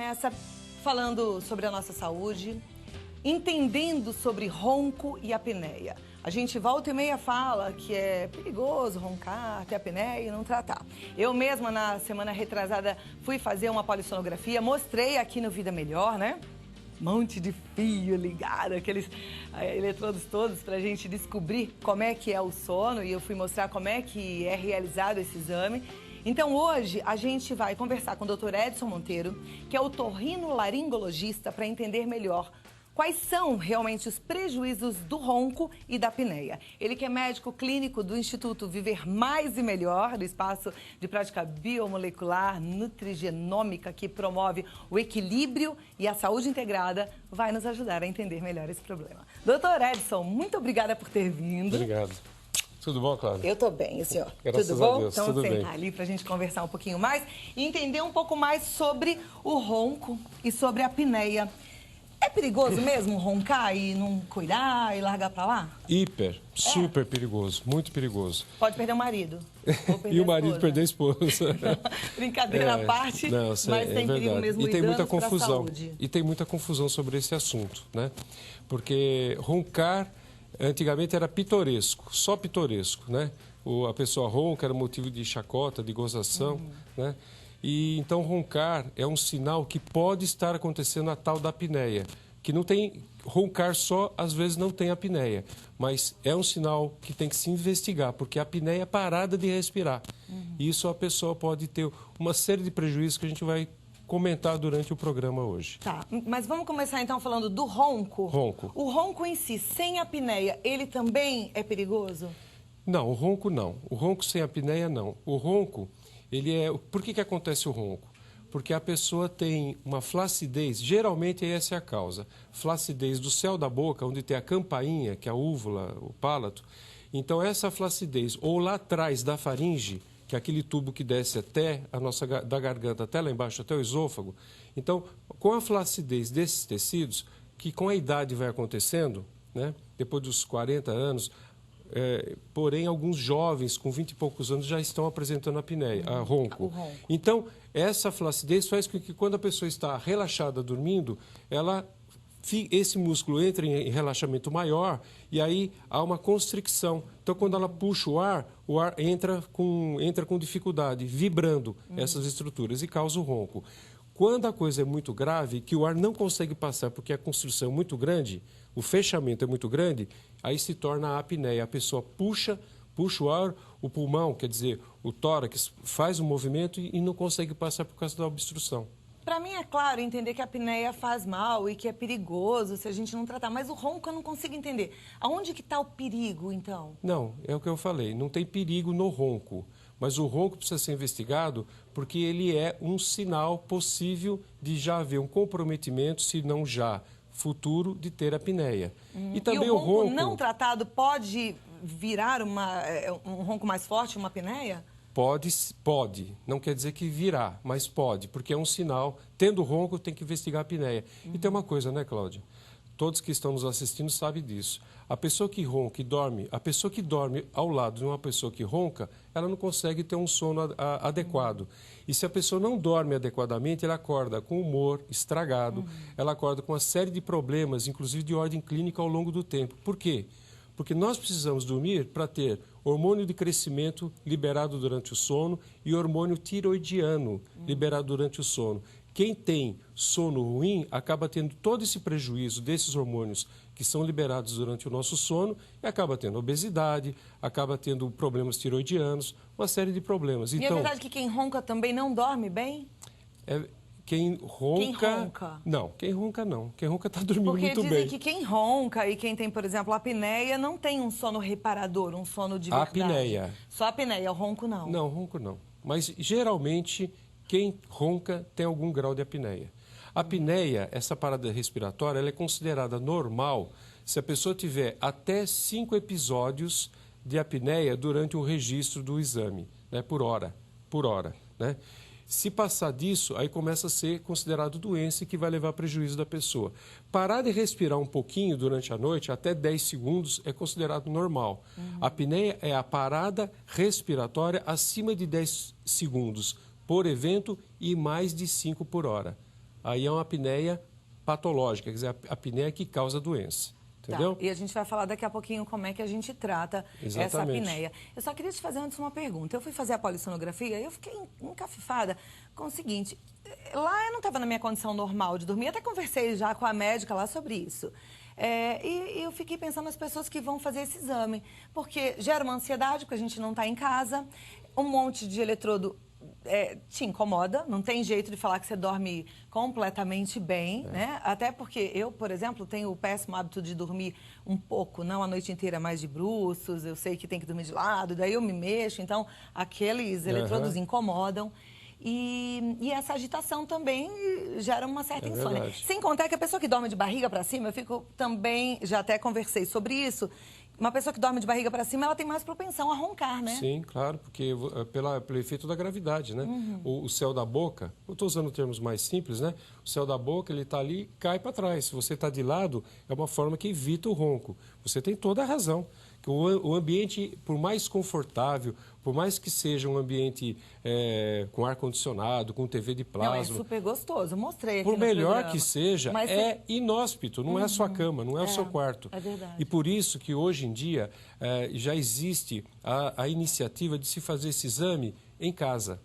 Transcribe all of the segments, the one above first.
começa falando sobre a nossa saúde, entendendo sobre ronco e apneia. A gente volta e meia fala que é perigoso roncar, ter apneia e não tratar. Eu mesma, na semana retrasada, fui fazer uma polissonografia, mostrei aqui no Vida Melhor, né? Monte de fio ligado, aqueles eletrodos todos pra gente descobrir como é que é o sono, e eu fui mostrar como é que é realizado esse exame. Então hoje a gente vai conversar com o Dr. Edson Monteiro, que é otorrinolaringologista, para entender melhor quais são realmente os prejuízos do ronco e da apneia. Ele que é médico clínico do Instituto Viver Mais e Melhor, do Espaço de Prática Biomolecular Nutrigenômica, que promove o equilíbrio e a saúde integrada, vai nos ajudar a entender melhor esse problema. Dr. Edson, muito obrigada por ter vindo. Obrigado. Tudo bom, Cláudia? Eu tô bem, e o senhor? Graças tudo bom? a Deus, então, tudo bem. Sentar ali pra gente conversar um pouquinho mais e entender um pouco mais sobre o ronco e sobre a apneia. É perigoso mesmo roncar e não cuidar e largar pra lá? Super perigoso, muito perigoso. Pode perder o marido. E o marido perder a esposa. Brincadeira à parte, não, mas é tem perigo verdade. mesmo E tem muita confusão. saúde. E tem muita confusão sobre esse assunto, né? Porque roncar antigamente era pitoresco, só pitoresco, né? A pessoa ronca era motivo de chacota, de gozação, né? E então roncar é um sinal que pode estar acontecendo a tal da apneia, que não tem roncar só, às vezes não tem apneia, mas é um sinal que tem que se investigar, porque a apneia é parada de respirar. E isso a pessoa pode ter uma série de prejuízos que a gente vai comentar durante o programa hoje. Tá, mas vamos começar então falando do ronco. Ronco. O ronco em si, sem apneia, ele também é perigoso? Não, o ronco não. O ronco sem apneia não. O ronco, ele é... Por que acontece o ronco? Porque a pessoa tem uma flacidez, geralmente essa é a causa, flacidez do céu da boca, onde tem a campainha, que é a úvula, o palato. Então essa flacidez, ou lá atrás da faringe, que é aquele tubo que desce até da garganta, até lá embaixo, até o esôfago. Então, com a flacidez desses tecidos, que com a idade vai acontecendo, né, depois dos 40 anos, porém, alguns jovens com 20 e poucos anos já estão apresentando apneia, ronco. Então, essa flacidez faz com que quando a pessoa está relaxada, dormindo, esse músculo entra em relaxamento maior e aí há uma constricção. Então, quando ela puxa o ar entra com dificuldade, vibrando essas estruturas e causa o ronco. Quando a coisa é muito grave, que o ar não consegue passar porque a constrição é muito grande, o fechamento é muito grande, aí se torna a apneia. A pessoa puxa o ar, o pulmão, quer dizer, o tórax, faz o movimento e não consegue passar por causa da obstrução. Para mim é claro entender que a apneia faz mal e que é perigoso se a gente não tratar, mas o ronco eu não consigo entender. Aonde que está o perigo, então? Não, é o que eu falei, não tem perigo no ronco, mas o ronco precisa ser investigado porque ele é um sinal possível de já haver um comprometimento, se não já futuro, de ter apneia. E também o ronco não tratado pode virar um ronco mais forte, uma apneia? Pode. Não quer dizer que virá, mas pode, porque é um sinal. Tendo ronco, tem que investigar a apneia. E tem uma coisa, né, Cláudia? Todos que estão nos assistindo sabem disso. A pessoa que ronca e dorme, a pessoa que dorme ao lado de uma pessoa que ronca, ela não consegue ter um sono adequado. E se a pessoa não dorme adequadamente, ela acorda com humor estragado, ela acorda com uma série de problemas, inclusive de ordem clínica ao longo do tempo. Por quê? Porque nós precisamos dormir para ter hormônio de crescimento liberado durante o sono e hormônio tiroidiano liberado durante o sono. Quem tem sono ruim acaba tendo todo esse prejuízo desses hormônios que são liberados durante o nosso sono e acaba tendo obesidade, acaba tendo problemas tiroidianos, uma série de problemas. E é verdade que quem ronca também não dorme bem? Quem ronca... Não, quem ronca não. Quem ronca está dormindo muito bem. Porque dizem que quem ronca e quem tem, por exemplo, apneia, não tem um sono reparador, um sono de verdade. Apneia. Só apneia, o ronco não. Não, ronco não. Mas, geralmente, quem ronca tem algum grau de apneia. A apneia, essa parada respiratória, ela é considerada normal se a pessoa tiver até 5 episódios de apneia durante o registro do exame, né, por hora, né? Se passar disso, aí começa a ser considerado doença e que vai levar a prejuízo da pessoa. Parar de respirar um pouquinho durante a noite, até 10 segundos, é considerado normal. A apneia é a parada respiratória acima de 10 segundos por evento e mais de 5 por hora. aí é uma apneia patológica, quer dizer, a apneia que causa a doença. Entendeu? Tá. E a gente vai falar daqui a pouquinho como é que a gente trata essa apneia. Eu só queria te fazer antes uma pergunta. Eu fui fazer a polissonografia e eu fiquei encafifada com o seguinte. Lá eu não estava na minha condição normal de dormir. Até conversei já com a médica lá sobre isso. E eu fiquei pensando nas pessoas que vão fazer esse exame. Porque gera uma ansiedade, porque a gente não está em casa. Um monte de eletrodo te incomoda, não tem jeito de falar que você dorme completamente bem, né? Até porque eu, por exemplo, tenho o péssimo hábito de dormir um pouco, não a noite inteira, mais de bruços, eu sei que tem que dormir de lado, daí eu me mexo, então aqueles eletrodos incomodam. E essa agitação também gera uma certa insônia. Verdade. Sem contar que a pessoa que dorme de barriga para cima, eu fico também, já até conversei sobre isso, uma pessoa que dorme de barriga para cima, ela tem mais propensão a roncar, né? Sim, claro, porque pelo efeito da gravidade, né? O céu da boca, eu estou usando termos mais simples, né? O céu da boca, ele está ali, cai para trás. Se você está de lado, é uma forma que evita o ronco. Você tem toda a razão. O ambiente, por mais confortável, por mais que seja um ambiente com ar-condicionado, com TV de plasma... Não, é super gostoso, eu mostrei aqui Por no melhor programa. que seja, Mas é inóspito, não é a sua cama, não é o seu quarto. É verdade. E por isso que hoje em dia já existe a iniciativa de se fazer esse exame em casa.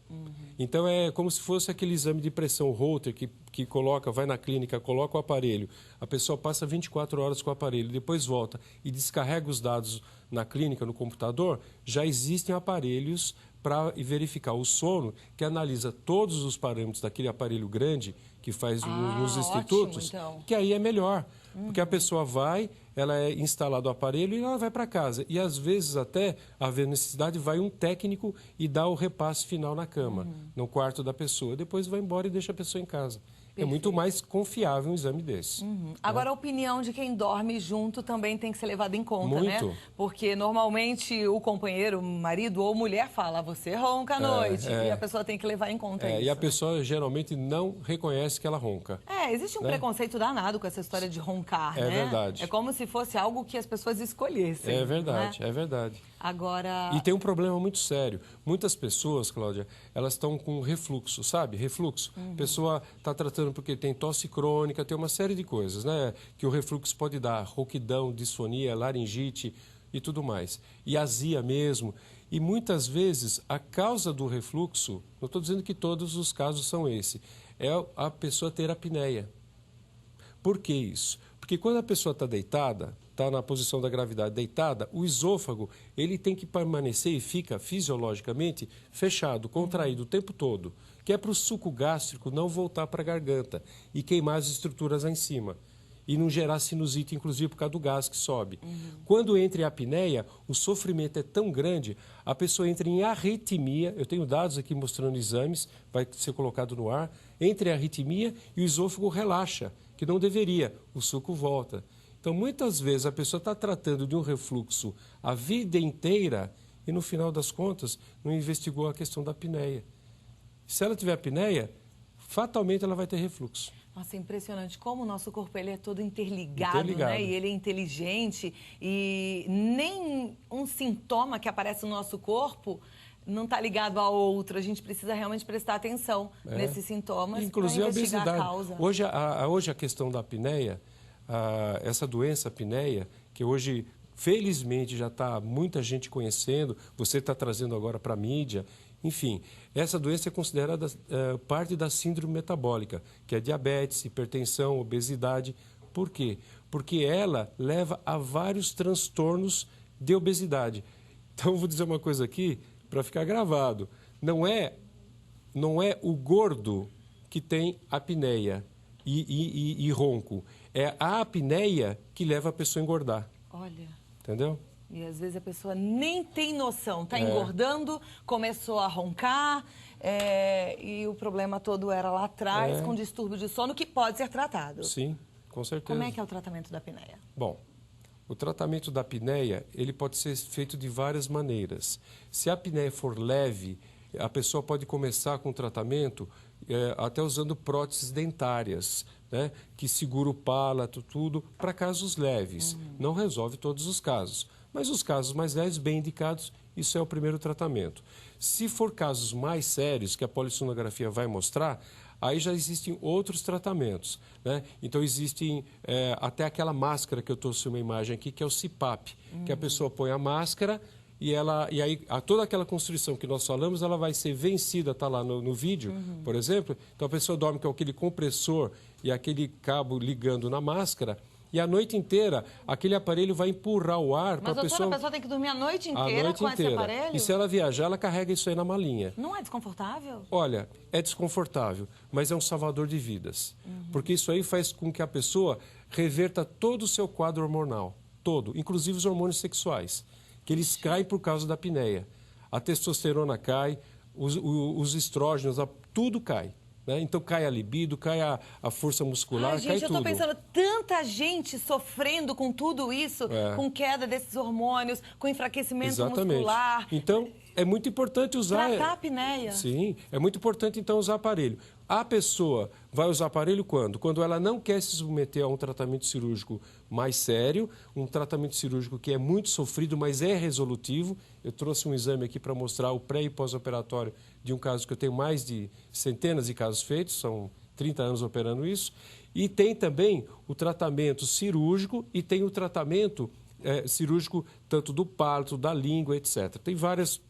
Então é como se fosse aquele exame de pressão Holter que coloca, vai na clínica, coloca o aparelho, a pessoa passa 24 horas com o aparelho, depois volta e descarrega os dados na clínica, no computador. Já existem aparelhos para verificar o sono, que analisa todos os parâmetros daquele aparelho grande que faz nos institutos, ótimo, então. que aí é melhor. Porque a pessoa vai, ela é instalado o aparelho e ela vai para casa. E às vezes até, havendo necessidade, vai um técnico e dá o repasse final na cama, no quarto da pessoa. Depois vai embora e deixa a pessoa em casa. É muito mais confiável um exame desse. Agora, a opinião de quem dorme junto também tem que ser levada em conta, Muito. né? Porque normalmente o companheiro, marido ou mulher fala, você ronca à noite. E a pessoa tem que levar em conta isso. E a pessoa geralmente não reconhece que ela ronca. Existe um preconceito danado com essa história de roncar, né? É verdade. É como se fosse algo que as pessoas escolhessem. É verdade, né? é verdade. Agora... E tem um problema muito sério. Muitas pessoas, Cláudia, elas estão com refluxo, sabe? Refluxo. A pessoa está tratando porque tem tosse crônica, tem uma série de coisas, né? Que o refluxo pode dar, rouquidão, disfonia, laringite e tudo mais. E azia mesmo. E muitas vezes a causa do refluxo, não estou dizendo que todos os casos são esse, é a pessoa ter apneia. Por que isso? Porque quando a pessoa está deitada, está na posição da gravidade deitada, o esôfago ele tem que permanecer e fica fisiologicamente fechado, contraído o tempo todo, que é para o suco gástrico não voltar para a garganta e queimar as estruturas lá em cima. E não gerar sinusite, inclusive por causa do gás que sobe. Quando entra em apneia, o sofrimento é tão grande, a pessoa entra em arritmia, eu tenho dados aqui mostrando exames, vai ser colocado no ar, entra em arritmia e o esôfago relaxa, que não deveria, o suco volta. Então, muitas vezes, a pessoa está tratando de um refluxo a vida inteira e, no final das contas, não investigou a questão da apneia. Se ela tiver apneia, fatalmente ela vai ter refluxo. Nossa, é impressionante como o nosso corpo ele é todo interligado, né? E ele é inteligente e nem um sintoma que aparece no nosso corpo não está ligado a outro. A gente precisa realmente prestar atenção nesses sintomas para investigar a causa. Hoje a questão da apneia, essa doença apneia, que hoje felizmente já está muita gente conhecendo, você está trazendo agora para a mídia. Enfim, essa doença é considerada parte da síndrome metabólica, que é diabetes, hipertensão, obesidade. Por quê? Porque ela leva a vários transtornos de obesidade. Então, eu vou dizer uma coisa aqui para ficar gravado. Não é o gordo que tem apneia e ronco. É a apneia que leva a pessoa a engordar. Olha. Entendeu? E às vezes a pessoa nem tem noção, está engordando, começou a roncar, e o problema todo era lá atrás, com distúrbio de sono, que pode ser tratado. Sim, com certeza. Como é que é o tratamento da apneia? Bom, o tratamento da apneia, ele pode ser feito de várias maneiras. Se a apneia for leve, a pessoa pode começar com o tratamento até usando próteses dentárias, né, que segura o palato, tudo, para casos leves. Não resolve todos os casos. Mas os casos mais leves, bem indicados, isso é o primeiro tratamento. Se for casos mais sérios, que a polissonografia vai mostrar, aí já existem outros tratamentos, né? Então existem até aquela máscara que eu trouxe uma imagem aqui, que é o CPAP, que a pessoa põe a máscara e aí toda aquela constrição que nós falamos, ela vai ser vencida, está lá no vídeo, por exemplo. Então a pessoa dorme com aquele compressor e aquele cabo ligando na máscara. E a noite inteira, aquele aparelho vai empurrar o ar para a pessoa... Mas, doutora, a pessoa tem que dormir a noite inteira esse aparelho? E se ela viajar, ela carrega isso aí na malinha. Não é desconfortável? Olha, é desconfortável, mas é um salvador de vidas. Porque isso aí faz com que a pessoa reverta todo o seu quadro hormonal. Todo, inclusive os hormônios sexuais, que eles caem por causa da apneia. A testosterona cai, os estrógenos, tudo cai. Né? Então cai a libido, cai a força muscular, cai tudo. Gente, eu estou pensando, tanta gente sofrendo com tudo isso, com queda desses hormônios, com enfraquecimento muscular. Então, é muito importante usar... Tratar a apneia. Sim, é muito importante então usar aparelho. A pessoa vai usar aparelho quando? Quando ela não quer se submeter a um tratamento cirúrgico mais sério, um tratamento cirúrgico que é muito sofrido, mas é resolutivo. Eu trouxe um exame aqui para mostrar o pré e pós-operatório de um caso que eu tenho mais de centenas de casos feitos, são 30 anos operando isso. E tem também o tratamento cirúrgico e tem o tratamento cirúrgico tanto do palato, da língua, etc. Tem várias,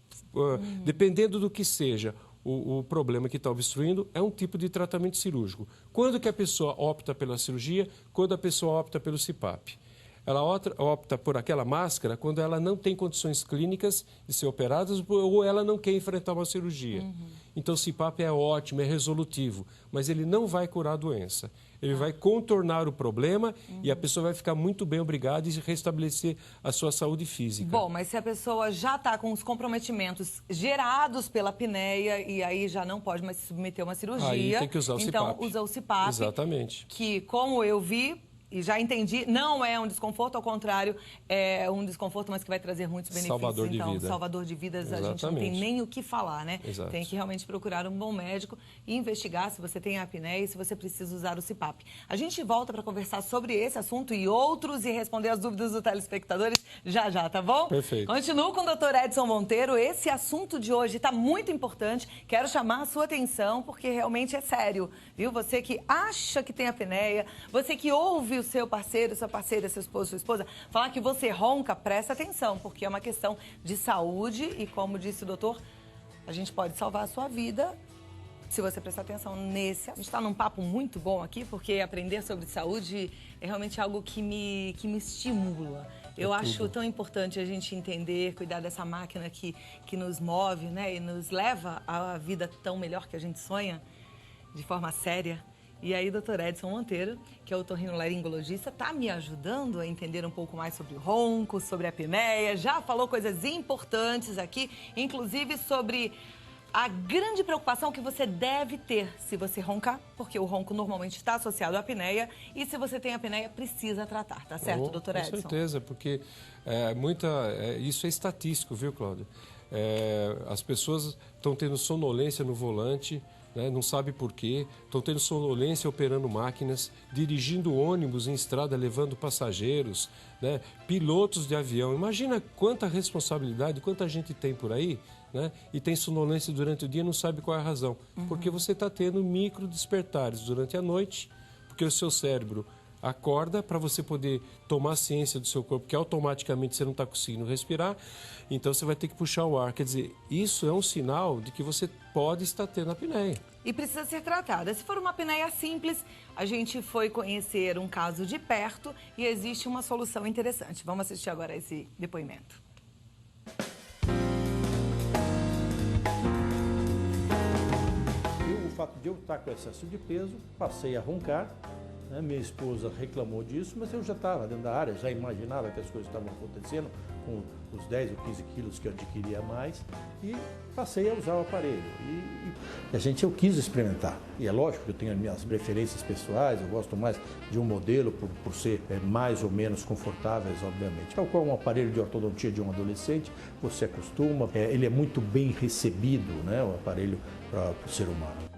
dependendo do que seja o problema que está obstruindo, é um tipo de tratamento cirúrgico. Quando que a pessoa opta pela cirurgia? Quando a pessoa opta pelo CPAP. Ela opta por aquela máscara quando ela não tem condições clínicas de ser operada ou ela não quer enfrentar uma cirurgia. Então, o CPAP é ótimo, é resolutivo, mas ele não vai curar a doença. Ele vai contornar o problema e a pessoa vai ficar muito bem obrigada e restabelecer a sua saúde física. Bom, mas se a pessoa já está com os comprometimentos gerados pela apneia e aí já não pode mais se submeter a uma cirurgia... Aí tem que usar o CPAP. Então, usa o CPAP. Exatamente. Que, como eu vi... E já entendi, não é um desconforto, ao contrário, é um desconforto, mas que vai trazer muitos benefícios. Salvador de vida. Salvador de vidas, Exatamente. A gente não tem nem o que falar, né? Exato. Tem que realmente procurar um bom médico e investigar se você tem apneia e se você precisa usar o CPAP. A gente volta para conversar sobre esse assunto e outros e responder as dúvidas dos telespectadores já, tá bom? Perfeito. Continuo com o Dr. Edson Monteiro. Esse assunto de hoje está muito importante. Quero chamar a sua atenção porque realmente é sério, viu? Você que acha que tem apneia, você que ouve o seu parceiro, sua parceira, seu esposo, sua esposa, falar que você ronca, presta atenção, porque é uma questão de saúde e, como disse o doutor, a gente pode salvar a sua vida se você prestar atenção nesse. A gente está num papo muito bom aqui, porque aprender sobre saúde é realmente algo que me estimula. Eu acho tão importante a gente entender, cuidar dessa máquina que nos move, né, e nos leva à vida tão melhor que a gente sonha, de forma séria. E aí, Dr. Edson Monteiro, que é otorrinolaringologista, está me ajudando a entender um pouco mais sobre o ronco, sobre a apneia. Já falou coisas importantes aqui, inclusive sobre a grande preocupação que você deve ter se você roncar, porque o ronco normalmente está associado à apneia, e se você tem apneia, precisa tratar, tá certo, doutor Edson? Com certeza, porque isso é estatístico, viu, Cláudia? As pessoas estão tendo sonolência no volante, né, não sabe por quê, estão tendo sonolência operando máquinas, dirigindo ônibus em estrada, levando passageiros, né, pilotos de avião. Imagina quanta responsabilidade, quanta gente tem por aí, né, e tem sonolência durante o dia e não sabe qual é a razão. Porque você está tendo micro despertares durante a noite, porque o seu cérebro acorda para você poder tomar ciência do seu corpo, que automaticamente você não está conseguindo respirar, então você vai ter que puxar o ar. Quer dizer, isso é um sinal de que você pode estar tendo apneia. E precisa ser tratada. Se for uma apneia simples, a gente foi conhecer um caso de perto e existe uma solução interessante. Vamos assistir agora esse depoimento. O fato de eu estar com excesso de peso, passei a roncar. Minha esposa reclamou disso, mas eu já estava dentro da área, já imaginava que as coisas estavam acontecendo com os 10 ou 15 quilos que eu adquiria a mais e passei a usar o aparelho. Eu quis experimentar. E é lógico que eu tenho as minhas preferências pessoais, eu gosto mais de um modelo por ser mais ou menos confortáveis, obviamente. Tal qual um aparelho de ortodontia de um adolescente, você acostuma, ele é muito bem recebido, né, o aparelho para o ser humano.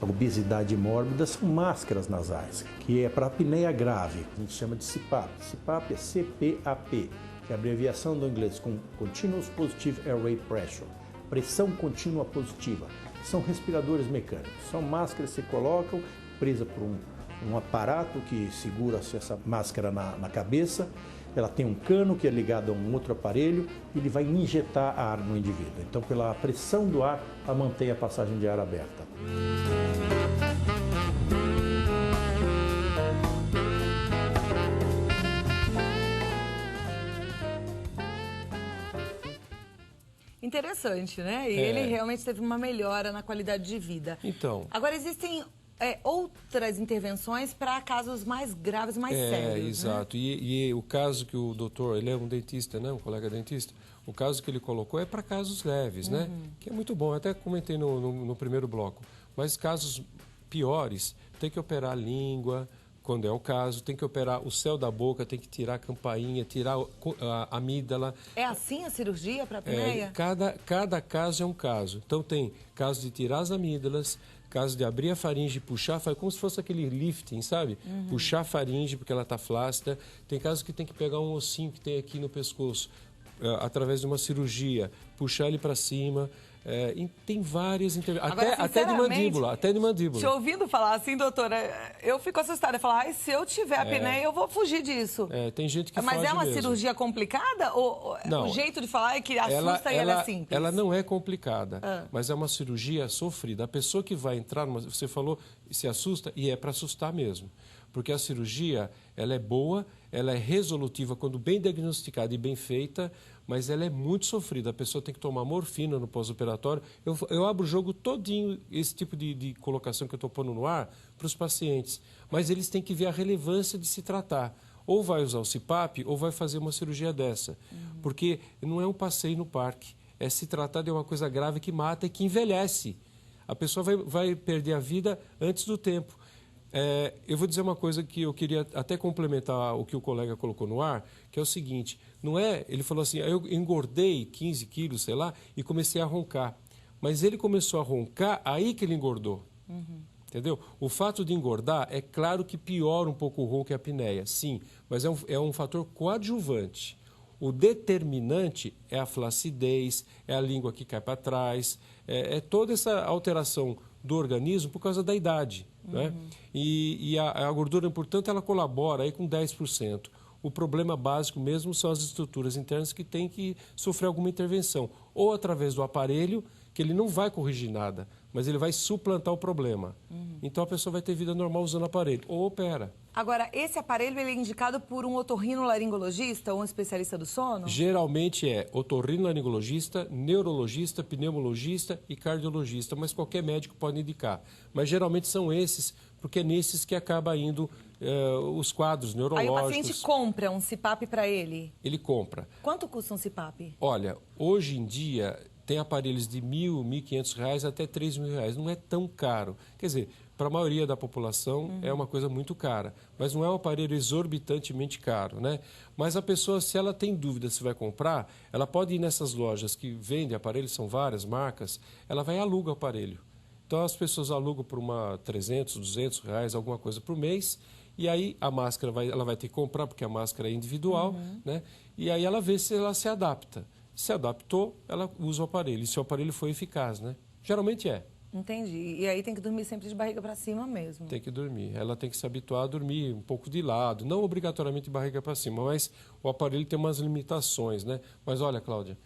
A obesidade mórbida são máscaras nasais, que é para apneia grave, a gente chama de CPAP. CPAP é CPAP, que é a abreviação do inglês com Continuous Positive Airway Pressure, pressão contínua positiva. são respiradores mecânicos. São máscaras que se colocam, presa por um aparato que segura essa máscara na cabeça. Ela tem um cano que é ligado a um outro aparelho e ele vai injetar ar no indivíduo. Então, pela pressão do ar, ela mantém a passagem de ar aberta. Interessante, né? E ele realmente teve uma melhora na qualidade de vida. Então. Agora, existem outras intervenções para casos mais graves, mais sérios. Exato. Né? E o caso que o doutor, ele é um dentista, né? Um colega dentista. O caso que ele colocou é para casos leves, né? Que é muito bom. Eu até comentei no primeiro bloco. Mas casos piores, tem que operar a língua, quando é o caso, tem que operar o céu da boca, tem que tirar a campainha, tirar a amígdala. É assim a cirurgia para a apneia? Cada caso é um caso. Então tem caso de tirar as amígdalas, caso de abrir a faringe e puxar, faz como se fosse aquele lifting, sabe? Puxar a faringe porque ela está flácida. Tem casos que tem que pegar um ossinho que tem aqui no pescoço, através de uma cirurgia, puxar ele para cima. Tem várias intervenções, até de mandíbula, Te ouvindo falar assim, doutora, eu fico assustada. Falar, se eu tiver apneia, eu vou fugir disso. Tem gente que Mas foge é uma mesmo. cirurgia complicada? Ou não, o jeito de falar é que assusta e ela é simples? Ela não é complicada, mas é uma cirurgia sofrida. A pessoa que vai entrar, você falou, se assusta, e é para assustar mesmo. Porque a cirurgia, ela é boa, ela é resolutiva quando bem diagnosticada e bem feita, mas ela é muito sofrida. A pessoa tem que tomar morfina no pós-operatório. Eu abro o jogo todinho, esse tipo de colocação que eu estou pondo no ar, para os pacientes. Mas eles têm que ver a relevância de se tratar. Ou vai usar o CPAP, ou vai fazer uma cirurgia dessa. Porque não é um passeio no parque. É se tratar de uma coisa grave que mata e que envelhece. A pessoa vai perder a vida antes do tempo. Eu vou dizer uma coisa que eu queria até complementar o que o colega colocou no ar, que é o seguinte, não é, ele falou assim, eu engordei 15 quilos, sei lá, e comecei a roncar. Mas ele começou a roncar, aí que ele engordou. Entendeu? O fato de engordar, é claro que piora um pouco o ronco e a apneia, sim, mas é um fator coadjuvante. O determinante é a flacidez, é a língua que cai para trás, é toda essa alteração do organismo por causa da idade. Né? E a gordura, portanto, ela colabora aí com 10%. O problema básico mesmo são as estruturas internas que têm que sofrer alguma intervenção. Ou através do aparelho, que ele não vai corrigir nada, mas ele vai suplantar o problema. Então a pessoa vai ter vida normal usando o aparelho, ou opera. Agora, esse aparelho ele é indicado por um otorrinolaringologista ou um especialista do sono? Geralmente é otorrinolaringologista, neurologista, pneumologista e cardiologista, mas qualquer médico pode indicar. Mas geralmente são esses, porque é nesses que acaba indo os quadros neurológicos. Aí o paciente compra um CPAP para ele? Ele compra. Quanto custa um CPAP? Olha, hoje em dia tem aparelhos de R$1.000, R$1.500 até R$3.000. Não é tão caro. Quer dizer, para a maioria da população é uma coisa muito cara, mas não é um aparelho exorbitantemente caro, né? Mas a pessoa, se ela tem dúvida se vai comprar, ela pode ir nessas lojas que vendem aparelhos, são várias marcas, ela vai e aluga o aparelho. Então as pessoas alugam por R$300, R$200, alguma coisa por mês, e aí a máscara ela vai ter que comprar, porque a máscara é individual, né? E aí ela vê se ela se adapta. Se adaptou, ela usa o aparelho, e se o aparelho foi eficaz, né? Geralmente é. Entendi. E aí tem que dormir sempre de barriga para cima mesmo. Tem que dormir. Ela tem que se habituar a dormir um pouco de lado, não obrigatoriamente de barriga para cima, mas o aparelho tem umas limitações, né? Mas olha, Cláudia,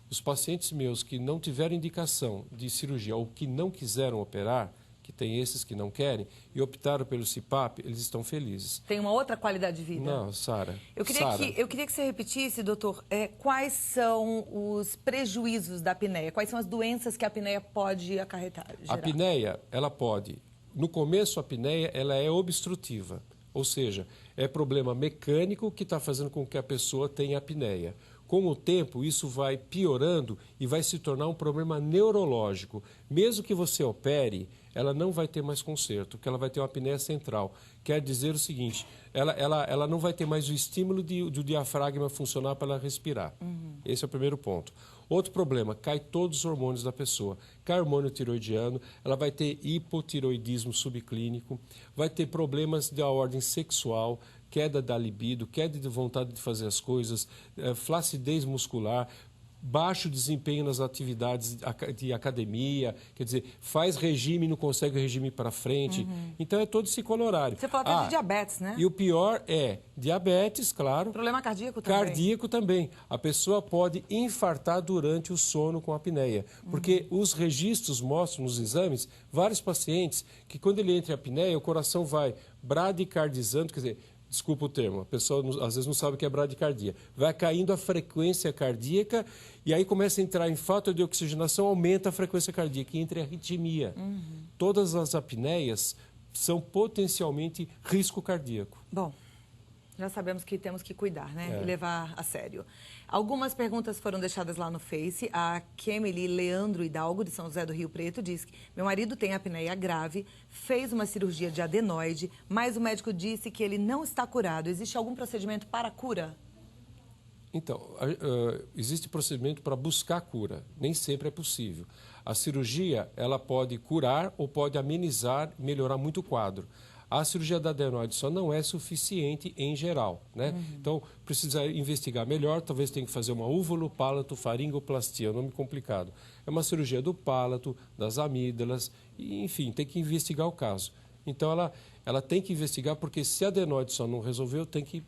os pacientes meus que não tiveram indicação de cirurgia ou que não quiseram operar, que tem esses que não querem, e optaram pelo CPAP, eles estão felizes. Tem uma outra qualidade de vida? Não, Sara. Eu queria que você repetisse, doutor, quais são os prejuízos da apneia? Quais são as doenças que a apneia pode acarretar? A apneia, ela pode... No começo, a apneia, ela é obstrutiva. Ou seja, é problema mecânico que está fazendo com que a pessoa tenha apneia. Com o tempo, isso vai piorando e vai se tornar um problema neurológico. Mesmo que você opere, ela não vai ter mais conserto, porque ela vai ter uma apneia central. Quer dizer o seguinte, ela não vai ter mais o estímulo do diafragma funcionar para ela respirar. Esse é o primeiro ponto. Outro problema, cai todos os hormônios da pessoa. Cai hormônio tiroidiano, ela vai ter hipotiroidismo subclínico, vai ter problemas da ordem sexual, queda da libido, queda de vontade de fazer as coisas, flacidez muscular, baixo desempenho nas atividades de academia, quer dizer, faz regime e não consegue o regime para frente. Então, é todo esse colorário. Você falou até de diabetes, né? E o pior é diabetes, claro. Problema cardíaco também. Cardíaco também. A pessoa pode infartar durante o sono com apneia. Porque os registros mostram nos exames, vários pacientes, que quando ele entra em apneia, o coração vai bradicardizando, quer dizer, desculpa o termo, a pessoa às vezes não sabe o que é bradicardia. Vai caindo a frequência cardíaca e aí começa a entrar em falta de oxigenação, aumenta a frequência cardíaca e entra em arritmia. Todas as apneias são potencialmente risco cardíaco. Bom, já sabemos que temos que cuidar, né? E levar a sério. Algumas perguntas foram deixadas lá no Face. A Kemily Leandro Hidalgo, de São José do Rio Preto, diz que meu marido tem apneia grave, fez uma cirurgia de adenoide, mas o médico disse que ele não está curado. Existe algum procedimento para a cura? Então, existe procedimento para buscar cura. Nem sempre é possível. A cirurgia, ela pode curar ou pode amenizar, melhorar muito o quadro. A cirurgia da adenoide só não é suficiente em geral, né? Então, precisa investigar melhor, talvez tenha que fazer uma úvulo-palato-faringoplastia, é um nome complicado. É uma cirurgia do palato, das amígdalas, e, enfim, tem que investigar o caso. Então, ela tem que investigar, porque se a adenoide só não resolveu, tem que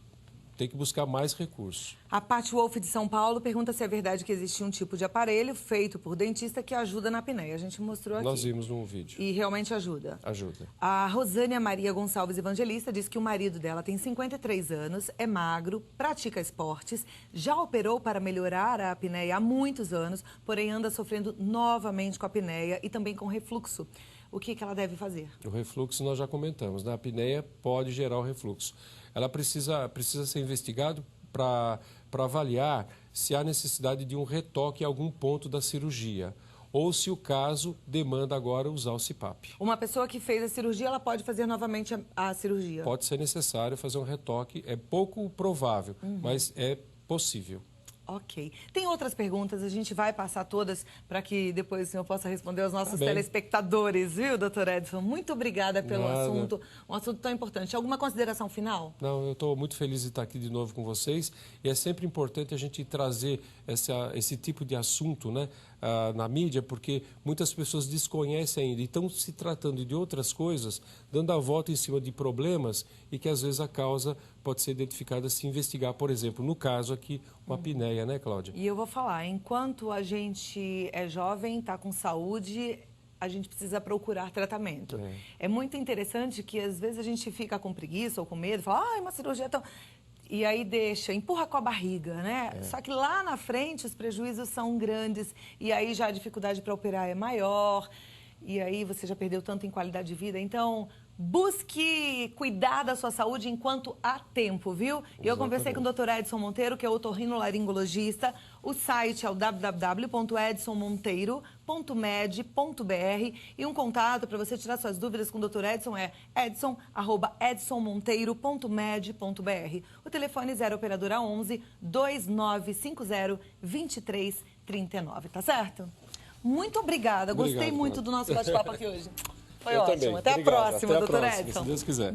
buscar mais recursos. A Paty Wolf de São Paulo pergunta se é verdade que existe um tipo de aparelho feito por dentista que ajuda na apneia. A gente mostrou aqui. Nós vimos num vídeo. E realmente ajuda? Ajuda. A Rosânia Maria Gonçalves Evangelista diz que o marido dela tem 53 anos, é magro, pratica esportes, já operou para melhorar a apneia há muitos anos, porém anda sofrendo novamente com a apneia e também com refluxo. O que ela deve fazer? O refluxo nós já comentamos, né? A apneia pode gerar o refluxo. Ela precisa ser investigado para avaliar se há necessidade de um retoque em algum ponto da cirurgia ou se o caso demanda agora usar o CPAP. Uma pessoa que fez a cirurgia, ela pode fazer novamente a cirurgia? Pode ser necessário fazer um retoque, é pouco provável, mas é possível. Ok. Tem outras perguntas, a gente vai passar todas para que depois o senhor possa responder aos nossos telespectadores, viu, doutor Edson? Muito obrigada pelo assunto, um assunto tão importante. Alguma consideração final? Não, eu estou muito feliz de estar aqui de novo com vocês e é sempre importante a gente trazer esse tipo de assunto, né, na mídia, porque muitas pessoas desconhecem ainda e estão se tratando de outras coisas, dando a volta em cima de problemas e que às vezes a causa pode ser identificada se investigar, por exemplo, no caso aqui, uma apneia, né, Cláudia? E eu vou falar, enquanto a gente é jovem, está com saúde, a gente precisa procurar tratamento. É muito interessante que às vezes a gente fica com preguiça ou com medo, fala, uma cirurgia tão... E aí empurra com a barriga, né? Só que lá na frente os prejuízos são grandes e aí já a dificuldade para operar é maior e aí você já perdeu tanto em qualidade de vida. Então, busque cuidar da sua saúde enquanto há tempo, viu? E eu conversei com o Dr. Edson Monteiro, que é otorrinolaringologista. O site é o www.edsonmonteiro.med.br e um contato para você tirar suas dúvidas com o Dr. Edson é edson@edsonmonteiro.med.br. O telefone 0 operadora 11 2950 2339, tá certo? Muito obrigada. Gostei muito do nosso bate-papo aqui hoje. Foi ótimo. Também. Até a próxima, Até a doutor próxima, Edson. se Deus quiser.